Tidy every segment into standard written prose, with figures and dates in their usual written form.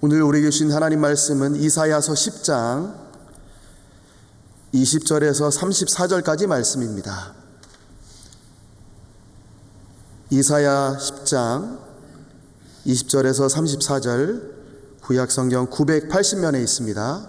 오늘 우리에게 주신 하나님 말씀은 이사야서 10장 20절에서 34절까지 말씀입니다. 이사야 10장 20절에서 34절, 구약성경 980면에 있습니다.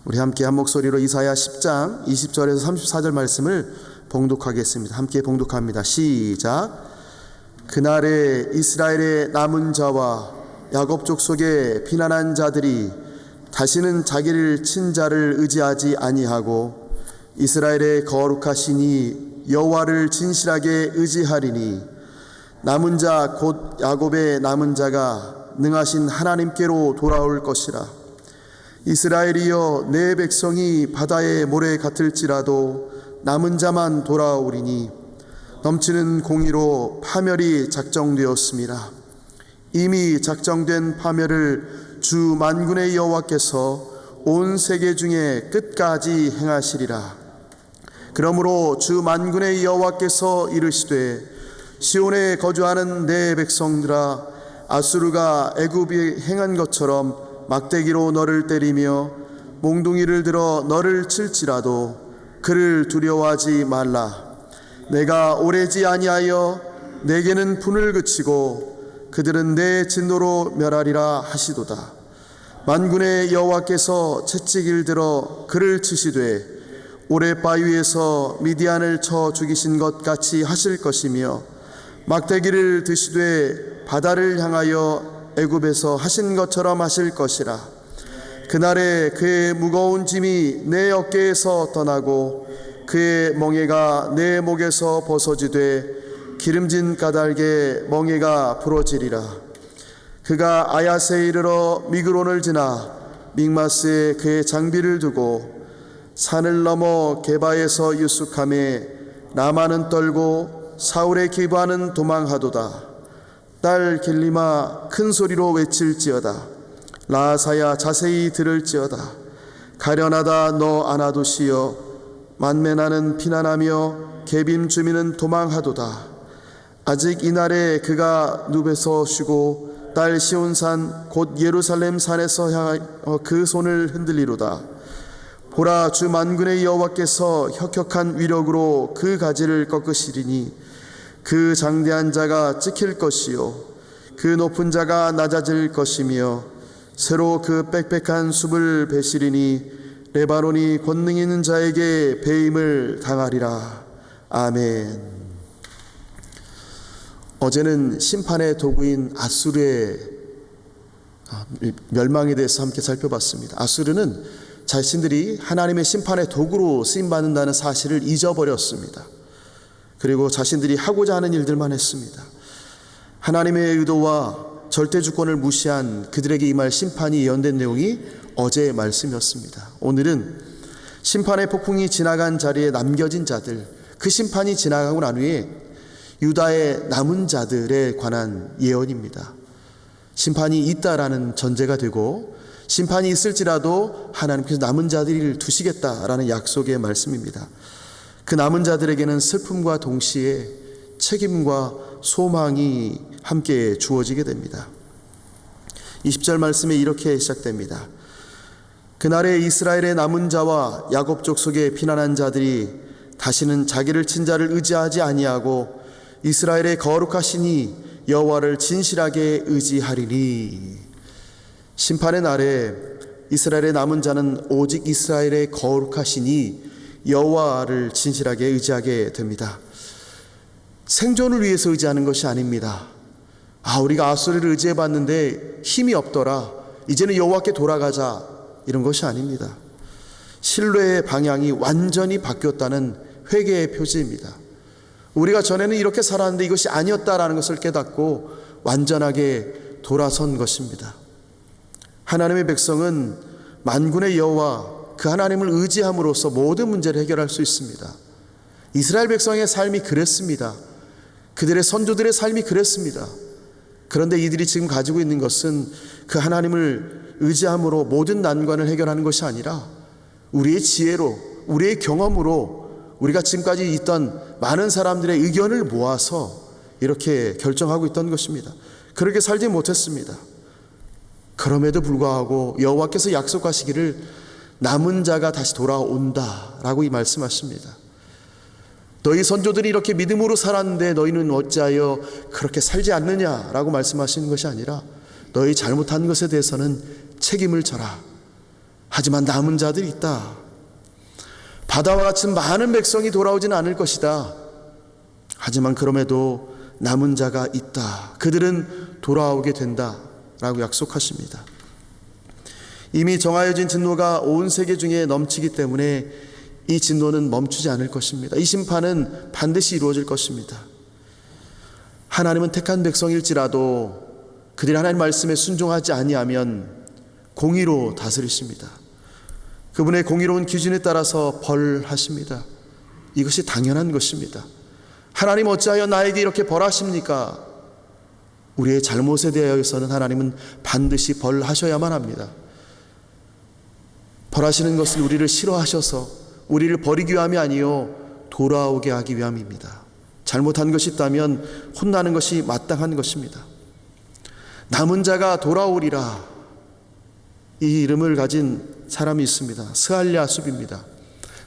우리 함께 한 목소리로 이사야 10장 20절에서 34절 말씀을 봉독하겠습니다. 함께 봉독합니다. 시작. 그날에 이스라엘의 남은 자와 야곱 족속의 피난한 자들이 다시는 자기를 친 자를 의지하지 아니하고 이스라엘의 거룩하시니 여호와를 진실하게 의지하리니 남은 자 곧 야곱의 남은 자가 능하신 하나님께로 돌아올 것이라. 이스라엘이여 내 백성이 바다의 모래 같을지라도 남은 자만 돌아오리니 넘치는 공의로 파멸이 작정되었습니다. 이미 작정된 파멸을 주 만군의 여호와께서 온 세계 중에 끝까지 행하시리라. 그러므로 주 만군의 여호와께서 이르시되 시온에 거주하는 내 백성들아, 아수르가 애굽에 행한 것처럼 막대기로 너를 때리며 몽둥이를 들어 너를 칠지라도 그를 두려워하지 말라. 내가 오래지 아니하여 내게는 분을 그치고 그들은 내 진노로 멸하리라 하시도다. 만군의 여호와께서 채찍을 들어 그를 치시되 오랫바위에서 미디안을 쳐 죽이신 것 같이 하실 것이며 막대기를 드시되 바다를 향하여 애굽에서 하신 것처럼 하실 것이라. 그날에 그의 무거운 짐이 내 어깨에서 떠나고 그의 멍에가 내 목에서 벗어지되 기름진 까닭에 멍에가 부러지리라. 그가 아야세에 이르러 미그론을 지나 믹마스에 그의 장비를 두고 산을 넘어 게바에서 유숙하며 라마는 떨고 사울의 기브아는 도망하도다. 딸 길리마 큰 소리로 외칠지어다. 라하사야 자세히 들을지어다. 가련하다 너 아나도시여, 만메나는 피난하며 게빔 주민은 도망하도다. 아직 이날에 그가 눕에서 쉬고 딸 시온산 곧 예루살렘 산에서 향하여 그 손을 흔들리로다. 보라, 주 만군의 여호와께서 혁혁한 위력으로 그 가지를 꺾으시리니 그 장대한 자가 찍힐 것이요 그 높은 자가 낮아질 것이며 새로 그 빽빽한 숲을 베시리니 레바논이 권능 있는 자에게 배임을 당하리라. 아멘. 어제는 심판의 도구인 아수르의 멸망에 대해서 함께 살펴봤습니다. 아수르는 자신들이 하나님의 심판의 도구로 쓰임받는다는 사실을 잊어버렸습니다. 그리고 자신들이 하고자 하는 일들만 했습니다. 하나님의 의도와 절대 주권을 무시한 그들에게 임할 심판이 예언된 내용이 어제의 말씀이었습니다. 오늘은 심판의 폭풍이 지나간 자리에 남겨진 자들, 그 심판이 지나가고 난 후에 유다의 남은 자들에 관한 예언입니다. 심판이 있다라는 전제가 되고 심판이 있을지라도 하나님께서 남은 자들을 두시겠다라는 약속의 말씀입니다. 그 남은 자들에게는 슬픔과 동시에 책임과 소망이 함께 주어지게 됩니다. 20절 말씀에 이렇게 시작됩니다. 그날에 이스라엘의 남은 자와 야곱 족속의 피난한 자들이 다시는 자기를 친 자를 의지하지 아니하고 이스라엘의 거룩하시니 여호와를 진실하게 의지하리니. 심판의 날에 이스라엘의 남은 자는 오직 이스라엘의 거룩하시니 여호와를 진실하게 의지하게 됩니다. 생존을 위해서 의지하는 것이 아닙니다. 우리가 아수르를 의지해봤는데 힘이 없더라, 이제는 여호와께 돌아가자, 이런 것이 아닙니다. 신뢰의 방향이 완전히 바뀌었다는 회개의 표지입니다. 우리가 전에는 이렇게 살았는데 이것이 아니었다라는 것을 깨닫고 완전하게 돌아선 것입니다. 하나님의 백성은 만군의 여호와 그 하나님을 의지함으로써 모든 문제를 해결할 수 있습니다. 이스라엘 백성의 삶이 그랬습니다. 그들의 선조들의 삶이 그랬습니다. 그런데 이들이 지금 가지고 있는 것은 그 하나님을 의지함으로 모든 난관을 해결하는 것이 아니라 우리의 지혜로, 우리의 경험으로 우리가 지금까지 있던 많은 사람들의 의견을 모아서 이렇게 결정하고 있던 것입니다. 그렇게 살지 못했습니다. 그럼에도 불구하고 여호와께서 약속하시기를 남은 자가 다시 돌아온다라고 이 말씀하십니다. 너희 선조들이 이렇게 믿음으로 살았는데 너희는 어찌하여 그렇게 살지 않느냐라고 말씀하시는 것이 아니라 너희 잘못한 것에 대해서는 책임을 져라. 하지만 남은 자들이 있다. 바다와 같은 많은 백성이 돌아오지는 않을 것이다. 하지만 그럼에도 남은 자가 있다. 그들은 돌아오게 된다라고 약속하십니다. 이미 정하여진 진노가 온 세계 중에 넘치기 때문에 이 진노는 멈추지 않을 것입니다. 이 심판은 반드시 이루어질 것입니다. 하나님은 택한 백성일지라도 그들이 하나님 말씀에 순종하지 아니하면 공의로 다스리십니다. 그분의 공의로운 기준에 따라서 벌하십니다. 이것이 당연한 것입니다. 하나님 어찌하여 나에게 이렇게 벌하십니까? 우리의 잘못에 대하여서는 하나님은 반드시 벌하셔야만 합니다. 벌하시는 것은 우리를 싫어하셔서 우리를 버리기 위함이 아니요 돌아오게 하기 위함입니다. 잘못한 것이 있다면 혼나는 것이 마땅한 것입니다. 남은 자가 돌아오리라, 이 이름을 가진 사람이 있습니다. 스알랴숲입니다.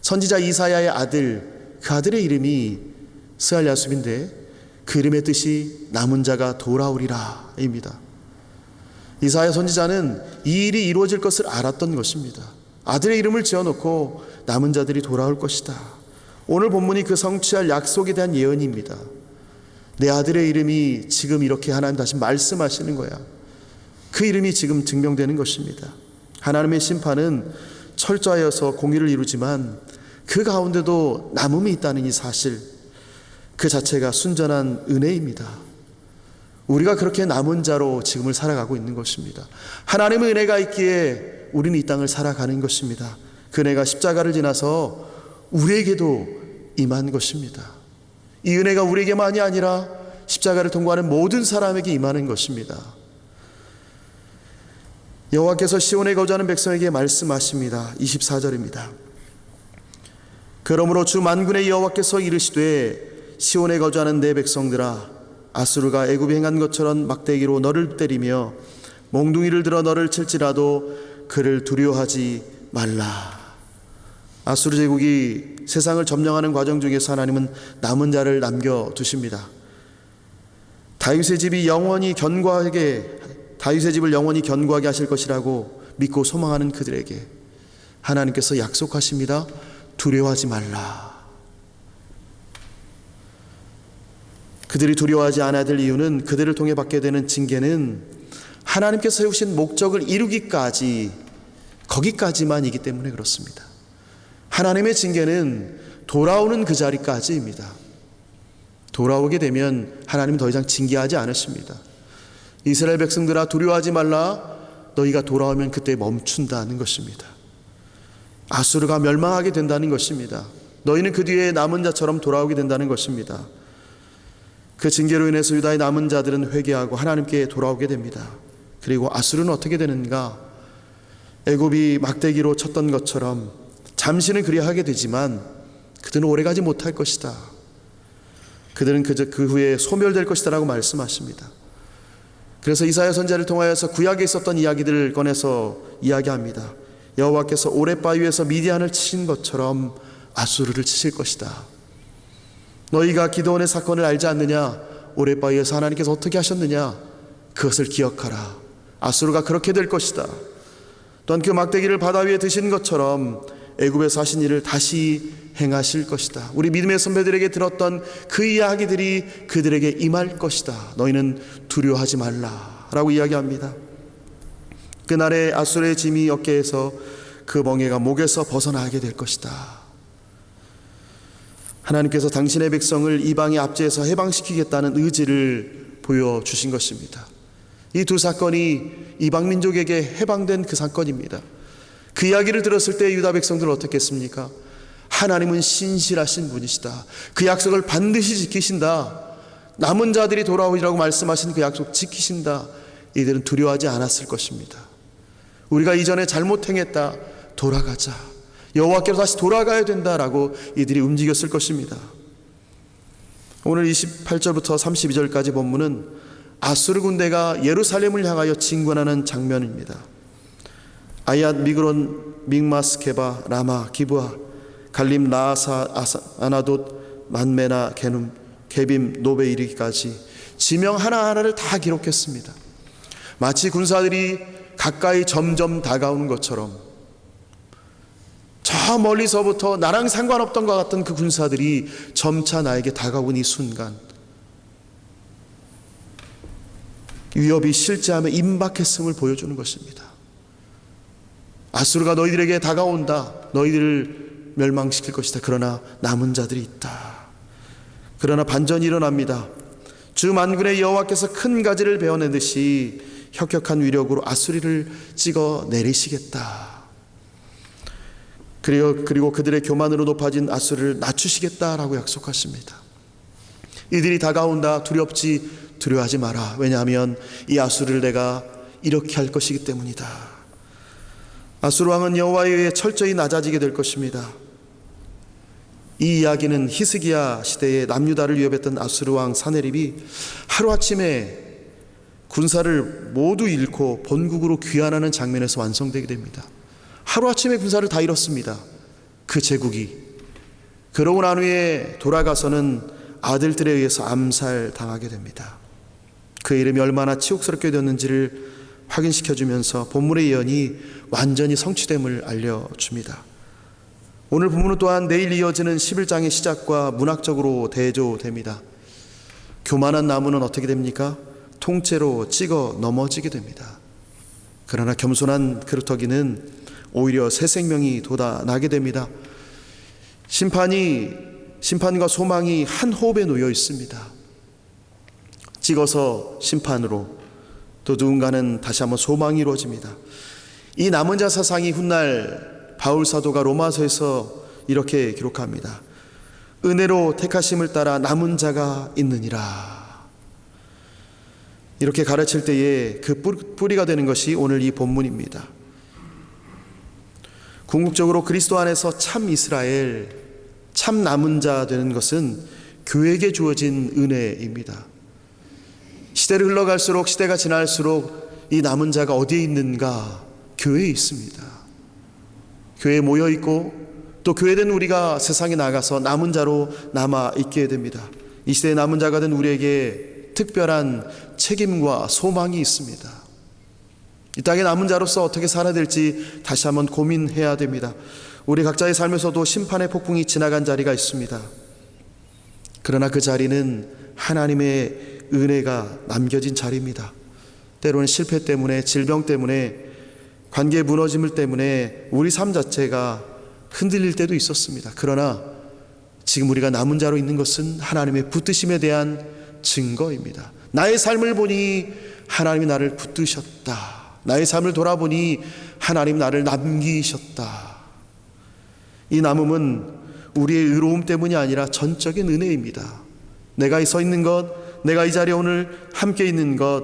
선지자 이사야의 아들, 그 아들의 이름이 스알랴숲인데 그 이름의 뜻이 남은 자가 돌아오리라 입니다. 이사야 선지자는 이 일이 이루어질 것을 알았던 것입니다. 아들의 이름을 지어놓고 남은 자들이 돌아올 것이다. 오늘 본문이 그 성취할 약속에 대한 예언입니다. 내 아들의 이름이 지금 이렇게 하나님 다시 말씀하시는 거야. 그 이름이 지금 증명되는 것입니다. 하나님의 심판은 철저하여서 공의를 이루지만 그 가운데도 남음이 있다는 이 사실, 그 자체가 순전한 은혜입니다. 우리가 그렇게 남은 자로 지금을 살아가고 있는 것입니다. 하나님의 은혜가 있기에 우리는 이 땅을 살아가는 것입니다. 그 은혜가 십자가를 지나서 우리에게도 임한 것입니다. 이 은혜가 우리에게만이 아니라 십자가를 통과하는 모든 사람에게 임하는 것입니다. 여호와께서 시온에 거주하는 백성에게 말씀하십니다. 24절입니다. 그러므로 주 만군의 여호와께서 이르시되 시온에 거주하는 내 백성들아, 아수르가 애굽에 행한 것처럼 막대기로 너를 때리며 몽둥이를 들어 너를 칠지라도 그를 두려워하지 말라. 아수르 제국이 세상을 점령하는 과정 중에서 하나님은 남은 자를 남겨두십니다. 다윗의 집을 영원히 견고하게 하실 것이라고 믿고 소망하는 그들에게 하나님께서 약속하십니다. 두려워하지 말라. 그들이 두려워하지 않아야 될 이유는 그들을 통해 받게 되는 징계는 하나님께서 세우신 목적을 이루기까지, 거기까지만이기 때문에 그렇습니다. 하나님의 징계는 돌아오는 그 자리까지입니다. 돌아오게 되면 하나님은 더 이상 징계하지 않으십니다. 이스라엘 백성들아, 두려워하지 말라. 너희가 돌아오면 그때 멈춘다는 것입니다. 아수르가 멸망하게 된다는 것입니다. 너희는 그 뒤에 남은 자처럼 돌아오게 된다는 것입니다. 그 징계로 인해서 유다의 남은 자들은 회개하고 하나님께 돌아오게 됩니다. 그리고 아수르는 어떻게 되는가? 애굽이 막대기로 쳤던 것처럼 잠시는 그리하게 되지만 그들은 오래가지 못할 것이다. 그들은 그 후에 소멸될 것이다 라고 말씀하십니다. 그래서 이사야 선지자를 통하여서 구약에 있었던 이야기들을 꺼내서 이야기합니다. 여호와께서 오랫바위에서 미디안을 치신 것처럼 아수르를 치실 것이다. 너희가 기드온의 사건을 알지 않느냐? 오랫바위에서 하나님께서 어떻게 하셨느냐? 그것을 기억하라. 아수르가 그렇게 될 것이다. 또한 그 막대기를 바다 위에 드신 것처럼 애굽에서 하신 일을 다시 행하실 것이다. 우리 믿음의 선배들에게 들었던 그 이야기들이 그들에게 임할 것이다. 너희는 두려워하지 말라 라고 이야기합니다. 그날에 아수르의 짐이 어깨에서 그 멍에가 목에서 벗어나게 될 것이다. 하나님께서 당신의 백성을 이방의 압제에서 해방시키겠다는 의지를 보여주신 것입니다. 이 두 사건이 이방 민족에게 해방된 그 사건입니다. 그 이야기를 들었을 때 유다 백성들은 어떻게 했습니까? 하나님은 신실하신 분이시다. 그 약속을 반드시 지키신다. 남은 자들이 돌아오리라고 말씀하신 그 약속 지키신다. 이들은 두려워하지 않았을 것입니다. 우리가 이전에 잘못 행했다. 돌아가자. 여호와께로 다시 돌아가야 된다라고 이들이 움직였을 것입니다. 오늘 28절부터 32절까지 본문은 아수르 군대가 예루살렘을 향하여 진군하는 장면입니다. 아얏, 미그론, 믹마스, 게바, 라마, 기브아, 갈림, 라아사, 아나돗, 만메나, 게눔, 게빔, 노베 이르기까지 지명 하나하나를 다 기록했습니다. 마치 군사들이 가까이 점점 다가오는 것처럼 저 멀리서부터 나랑 상관없던 것 같던 그 군사들이 점차 나에게 다가오는 이 순간 위협이 실제하며 임박했음을 보여주는 것입니다. 아수르가 너희들에게 다가온다. 너희들을 멸망시킬 것이다. 그러나 남은 자들이 있다. 그러나 반전이 일어납니다. 주 만군의 여호와께서 큰 가지를 베어내듯이 혁혁한 위력으로 아수리를 찍어 내리시겠다. 그리고 그들의 교만으로 높아진 아수르를 낮추시겠다라고 약속하십니다. 이들이 다가온다. 두려워하지 마라. 왜냐하면 이 아수르를 내가 이렇게 할 것이기 때문이다. 아수르 왕은 여호와에 의해 철저히 낮아지게 될 것입니다. 이 이야기는 히스기야 시대에 남유다를 위협했던 아수르 왕 사네립이 하루아침에 군사를 모두 잃고 본국으로 귀환하는 장면에서 완성되게 됩니다. 하루아침에 군사를 다 잃었습니다. 그 제국이. 그러고 난 후에 돌아가서는 아들들에 의해서 암살당하게 됩니다. 그의 이름이 얼마나 치욕스럽게 되었는지를 확인시켜주면서 본문의 예언이 완전히 성취됨을 알려줍니다. 오늘 본문은 또한 내일 이어지는 11장의 시작과 문학적으로 대조됩니다. 교만한 나무는 어떻게 됩니까? 통째로 찍어 넘어지게 됩니다. 그러나 겸손한 그루터기는 오히려 새 생명이 돋아나게 됩니다. 심판과 소망이 한 호흡에 놓여 있습니다. 찍어서 심판으로, 또 누군가는 다시 한번 소망이 이루어집니다. 이 남은 자 사상이 훗날 바울 사도가 로마서에서 이렇게 기록합니다. 은혜로 택하심을 따라 남은 자가 있느니라. 이렇게 가르칠 때에 그 뿌리가 되는 것이 오늘 이 본문입니다. 궁극적으로 그리스도 안에서 참 이스라엘, 참 남은 자 되는 것은 교회에게 주어진 은혜입니다. 시대를 흘러갈수록, 시대가 지날수록 이 남은 자가 어디에 있는가? 교회에 있습니다. 교회에 모여 있고 또 교회된 우리가 세상에 나가서 남은 자로 남아 있게 됩니다. 이 시대의 남은 자가 된 우리에게 특별한 책임과 소망이 있습니다. 이 땅의 남은 자로서 어떻게 살아야 될지 다시 한번 고민해야 됩니다. 우리 각자의 삶에서도 심판의 폭풍이 지나간 자리가 있습니다. 그러나 그 자리는 하나님의 은혜가 남겨진 자리입니다. 때로는 실패 때문에, 질병 때문에, 관계의 무너짐을 때문에 우리 삶 자체가 흔들릴 때도 있었습니다. 그러나 지금 우리가 남은 자로 있는 것은 하나님의 붙드심에 대한 증거입니다. 나의 삶을 보니 하나님이 나를 붙드셨다. 나의 삶을 돌아보니 하나님 나를 남기셨다. 이 남음은 우리의 의로움 때문이 아니라 전적인 은혜입니다. 내가 서 있는 것, 내가 이 자리에 오늘 함께 있는 것,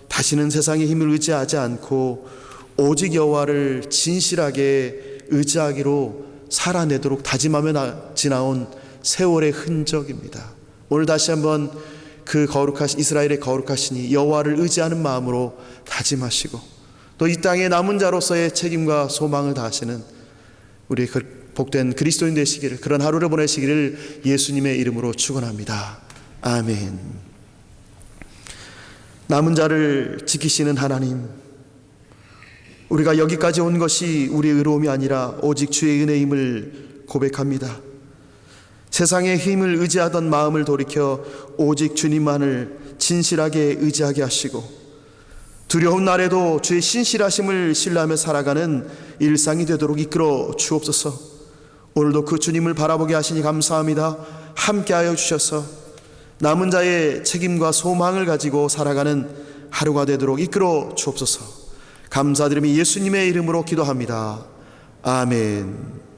다시는 세상의 힘을 의지하지 않고 오직 여호와를 진실하게 의지하기로 살아내도록 다짐하며 지나온 세월의 흔적입니다. 오늘 다시 한번 그 거룩하신 이스라엘의 거룩하시니 여호와를 의지하는 마음으로 다짐하시고 또 이 땅의 남은 자로서의 책임과 소망을 다하시는 우리 복된 그리스도인 되시기를, 그런 하루를 보내시기를 예수님의 이름으로 축원합니다. 아멘. 남은 자를 지키시는 하나님, 우리가 여기까지 온 것이 우리의 의로움이 아니라 오직 주의 은혜임을 고백합니다. 세상의 힘을 의지하던 마음을 돌이켜 오직 주님만을 진실하게 의지하게 하시고 두려운 날에도 주의 신실하심을 신뢰하며 살아가는 일상이 되도록 이끌어 주옵소서. 오늘도 그 주님을 바라보게 하시니 감사합니다. 함께하여 주셔서 남은 자의 책임과 소망을 가지고 살아가는 하루가 되도록 이끌어 주옵소서. 감사드리며 예수님의 이름으로 기도합니다. 아멘.